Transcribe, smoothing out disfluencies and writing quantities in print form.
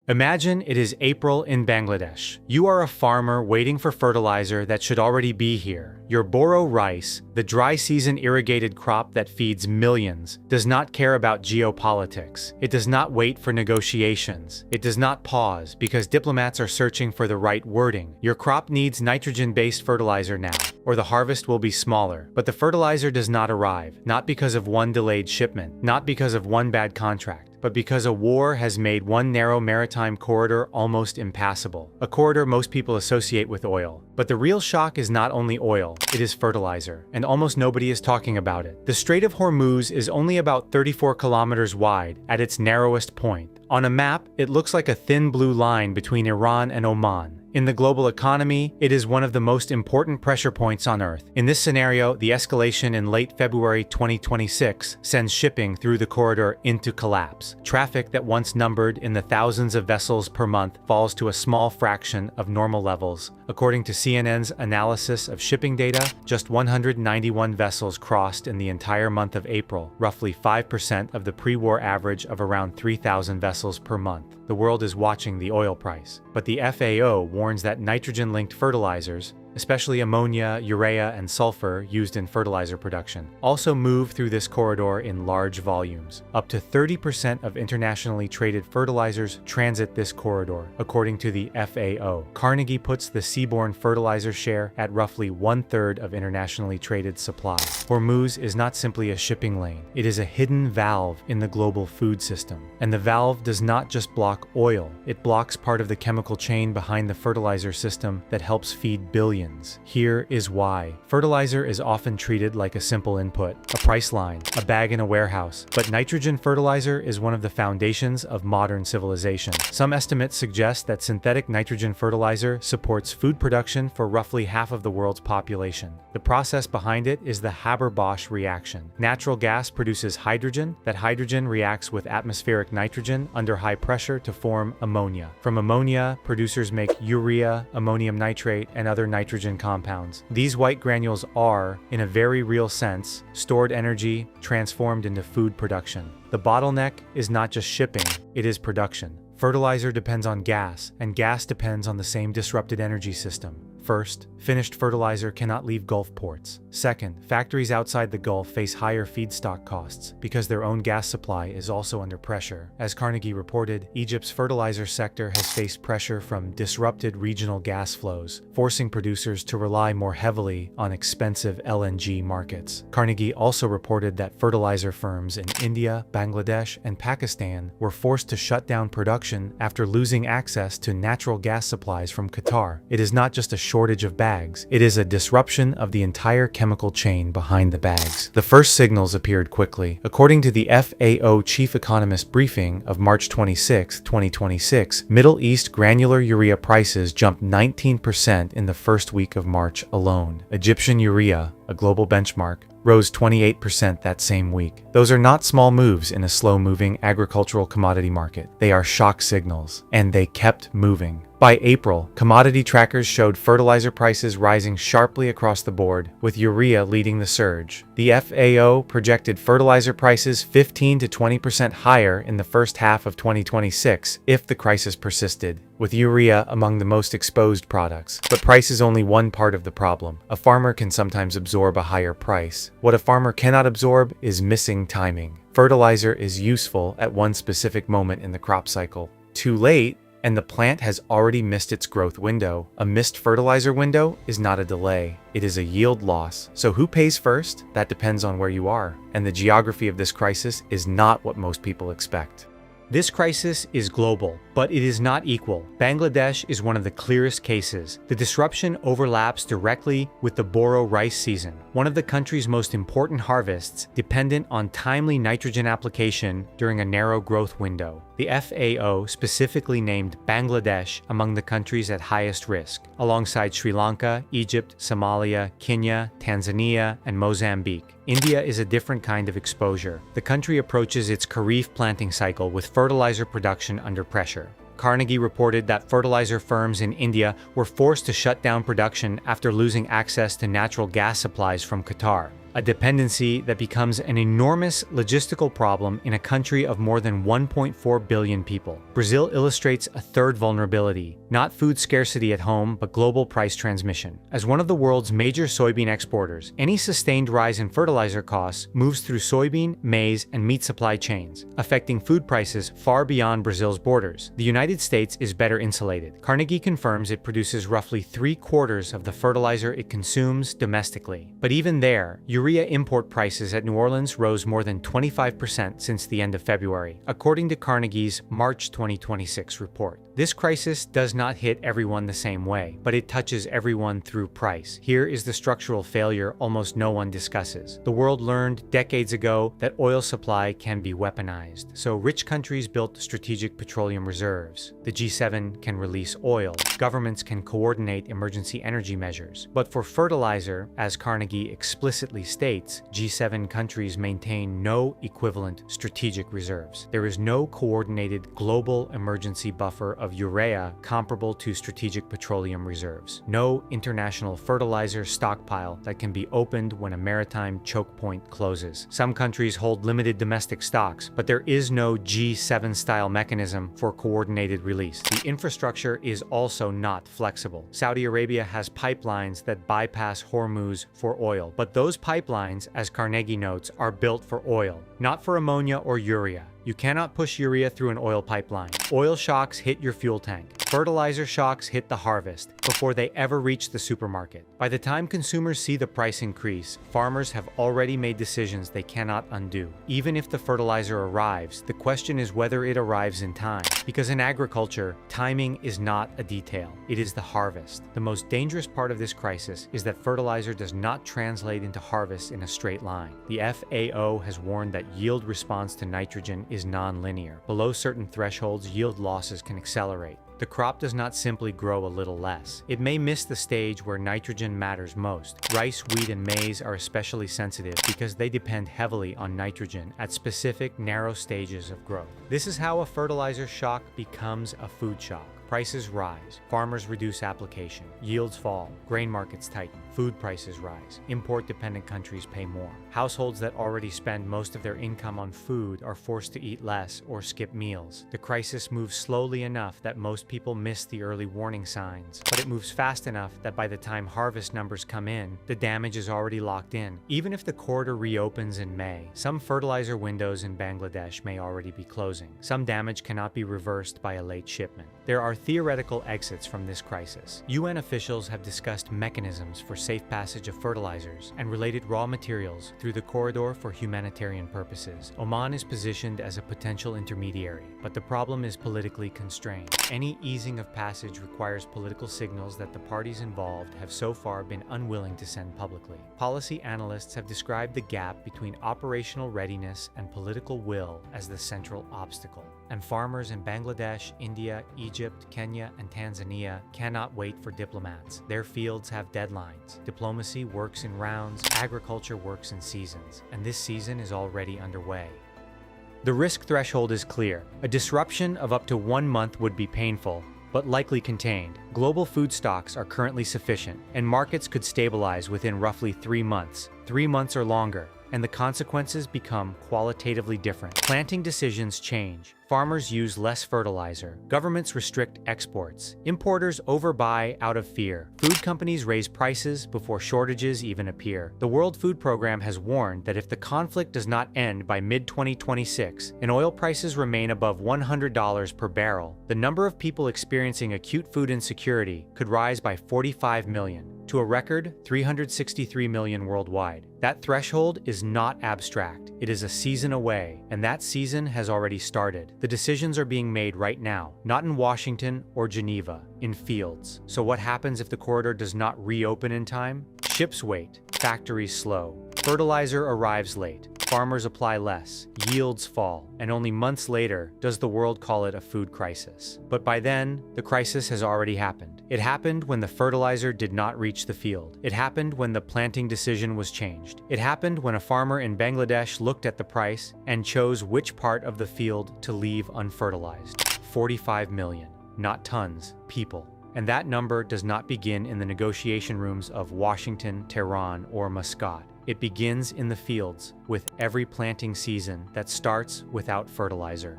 Imagine it is April in Bangladesh. You are a farmer waiting for fertilizer that should already be here. Your boro rice, the dry season irrigated crop that feeds millions, does not care about geopolitics. It does not wait for negotiations. It does not pause because diplomats are searching for the right wording. Your crop needs nitrogen-based fertilizer now, or the harvest will be smaller. But the fertilizer does not arrive, not because of one delayed shipment, not because of one bad contract, but because a war has made one narrow maritime corridor almost impassable, a corridor most people associate with oil. But the real shock is not only oil, it is fertilizer, and almost nobody is talking about it. The Strait of Hormuz is only about 34 kilometers wide at its narrowest point. On a map, it looks like a thin blue line between Iran and Oman. In the global economy, it is one of the most important pressure points on Earth. In this scenario, the escalation in late February 2026 sends shipping through the corridor into collapse. Traffic that once numbered in the thousands of vessels per month falls to a small fraction of normal levels. According to CNN's analysis of shipping data, just 191 vessels crossed in the entire month of April, roughly 5% of the pre-war average of around 3,000 vessels per month. The world is watching the oil price, but the FAO warns that nitrogen-linked fertilizers, especially ammonia, urea, and sulfur used in fertilizer production, also move through this corridor in large volumes. Up to 30% of internationally traded fertilizers transit this corridor, according to the FAO. Carnegie puts the seaborne fertilizer share at roughly 1/3 of internationally traded supply. Hormuz is not simply a shipping lane, it is a hidden valve in the global food system. And the valve does not just block oil, it blocks part of the chemical chain behind the fertilizer system that helps feed billions. Here is why. Fertilizer is often treated like a simple input, a price line, a bag in a warehouse. But nitrogen fertilizer is one of the foundations of modern civilization. Some estimates suggest that synthetic nitrogen fertilizer supports food production for roughly half of the world's population. The process behind it is the Haber-Bosch reaction. Natural gas produces hydrogen. That hydrogen reacts with atmospheric nitrogen under high pressure to form ammonia. From ammonia, producers make urea, ammonium nitrate, and other nitrogen compounds. These white granules are, in a very real sense, stored energy transformed into food production. The bottleneck is not just shipping, it is production. Fertilizer depends on gas, and gas depends on the same disrupted energy system. First, finished fertilizer cannot leave Gulf ports. Second, factories outside the Gulf face higher feedstock costs because their own gas supply is also under pressure. As Carnegie reported, Egypt's fertilizer sector has faced pressure from disrupted regional gas flows, forcing producers to rely more heavily on expensive LNG markets. Carnegie also reported that fertilizer firms in India, Bangladesh, and Pakistan were forced to shut down production after losing access to natural gas supplies from Qatar. It is not just a shortage of bags, it is a disruption of the entire chemical chain behind the bags. The first signals appeared quickly. According to the FAO Chief Economist briefing of March 26, 2026, Middle East granular urea prices jumped 19% in the first week of March alone. Egyptian urea, a global benchmark, rose 28% that same week. Those are not small moves in a slow-moving agricultural commodity market. They are shock signals, and they kept moving. By April, commodity trackers showed fertilizer prices rising sharply across the board, with urea leading the surge. The FAO projected fertilizer prices 15 to 20% higher in the first half of 2026 if the crisis persisted, with urea among the most exposed products. But price is only one part of the problem. A farmer can sometimes absorb a higher price. What a farmer cannot absorb is missing timing. Fertilizer is useful at one specific moment in the crop cycle. Too late, and the plant has already missed its growth window. A missed fertilizer window is not a delay, it is a yield loss. So who pays first? That depends on where you are. And the geography of this crisis is not what most people expect. This crisis is global, but it is not equal. Bangladesh is one of the clearest cases. The disruption overlaps directly with the boro rice season, one of the country's most important harvests, dependent on timely nitrogen application during a narrow growth window. The FAO specifically named Bangladesh among the countries at highest risk, alongside Sri Lanka, Egypt, Somalia, Kenya, Tanzania, and Mozambique. India is a different kind of exposure. The country approaches its Kharif planting cycle with fertilizer production under pressure. Carnegie reported that fertilizer firms in India were forced to shut down production after losing access to natural gas supplies from Qatar. a dependency that becomes an enormous logistical problem in a country of more than 1.4 billion people. Brazil illustrates a third vulnerability, not food scarcity at home, but global price transmission. As one of the world's major soybean exporters, any sustained rise in fertilizer costs moves through soybean, maize, and meat supply chains, affecting food prices far beyond Brazil's borders. The United States is better insulated. Carnegie confirms it produces roughly 3/4 of the fertilizer it consumes domestically. But even there, urea import prices at New Orleans rose more than 25% since the end of February, according to Carnegie's March 2026 report. This crisis does not hit everyone the same way, but it touches everyone through price. Here is the structural failure almost no one discusses. The world learned decades ago that oil supply can be weaponized, so rich countries built strategic petroleum reserves. The G7 can release oil. Governments can coordinate emergency energy measures. But for fertilizer, as Carnegie explicitly states, G7 countries maintain no equivalent strategic reserves. There is no coordinated global emergency buffer of urea comparable to strategic petroleum reserves. No international fertilizer stockpile that can be opened when a maritime choke point closes. Some countries hold limited domestic stocks, but there is no G7-style mechanism for coordinated release. The infrastructure is also not flexible. Saudi Arabia has pipelines that bypass Hormuz for oil, but those pipelines, as Carnegie notes, are built for oil, not for ammonia or urea. You cannot push urea through an oil pipeline. Oil shocks hit your fuel tank. Fertilizer shocks hit the harvest before they ever reach the supermarket. By the time consumers see the price increase, farmers have already made decisions they cannot undo. Even if the fertilizer arrives, the question is whether it arrives in time. Because in agriculture, timing is not a detail. It is the harvest. The most dangerous part of this crisis is that fertilizer does not translate into harvest in a straight line. The FAO has warned that yield response to nitrogen is non-linear. Below certain thresholds, yield losses can accelerate. The crop does not simply grow a little less. It may miss the stage where nitrogen matters most. Rice, wheat, and maize are especially sensitive because they depend heavily on nitrogen at specific narrow stages of growth. This is how a fertilizer shock becomes a food shock. Prices rise, farmers reduce application, yields fall, grain markets tighten, food prices rise, import-dependent countries pay more. Households that already spend most of their income on food are forced to eat less or skip meals. The crisis moves slowly enough that most people miss the early warning signs, but it moves fast enough that by the time harvest numbers come in, the damage is already locked in. Even if the corridor reopens in May, some fertilizer windows in Bangladesh may already be closing. Some damage cannot be reversed by a late shipment. There are theoretical exits from this crisis. UN officials have discussed mechanisms for safe passage of fertilizers and related raw materials through the corridor for humanitarian purposes. Oman is positioned as a potential intermediary, but the problem is politically constrained. Any easing of passage requires political signals that the parties involved have so far been unwilling to send publicly. Policy analysts have described the gap between operational readiness and political will as the central obstacle. And farmers in Bangladesh, India, Egypt, Kenya, and Tanzania cannot wait for diplomats. Their fields have deadlines. Diplomacy works in rounds, agriculture works in seasons, and this season is already underway. The risk threshold is clear. A disruption of up to 1 month would be painful, but likely contained. Global food stocks are currently sufficient, and markets could stabilize within roughly 3 months. 3 months or longer, and the consequences become qualitatively different. Planting decisions change. Farmers use less fertilizer. Governments restrict exports. Importers overbuy out of fear. Food companies raise prices before shortages even appear. The World Food Program has warned that if the conflict does not end by mid-2026 and oil prices remain above $100 per barrel, the number of people experiencing acute food insecurity could rise by 45 million. To a record 363 million worldwide. That threshold is not abstract. It is a season away, and that season has already started. The decisions are being made right now, not in Washington or Geneva, in fields. So what happens if the corridor does not reopen in time? Ships wait, factories slow, fertilizer arrives late, farmers apply less, yields fall, and only months later does the world call it a food crisis. But by then, the crisis has already happened. It happened when the fertilizer did not reach the field. It happened when the planting decision was changed. It happened when a farmer in Bangladesh looked at the price and chose which part of the field to leave unfertilized. 45 million, not tons, people. And that number does not begin in the negotiation rooms of Washington, Tehran, or Muscat. It begins in the fields, with every planting season that starts without fertilizer.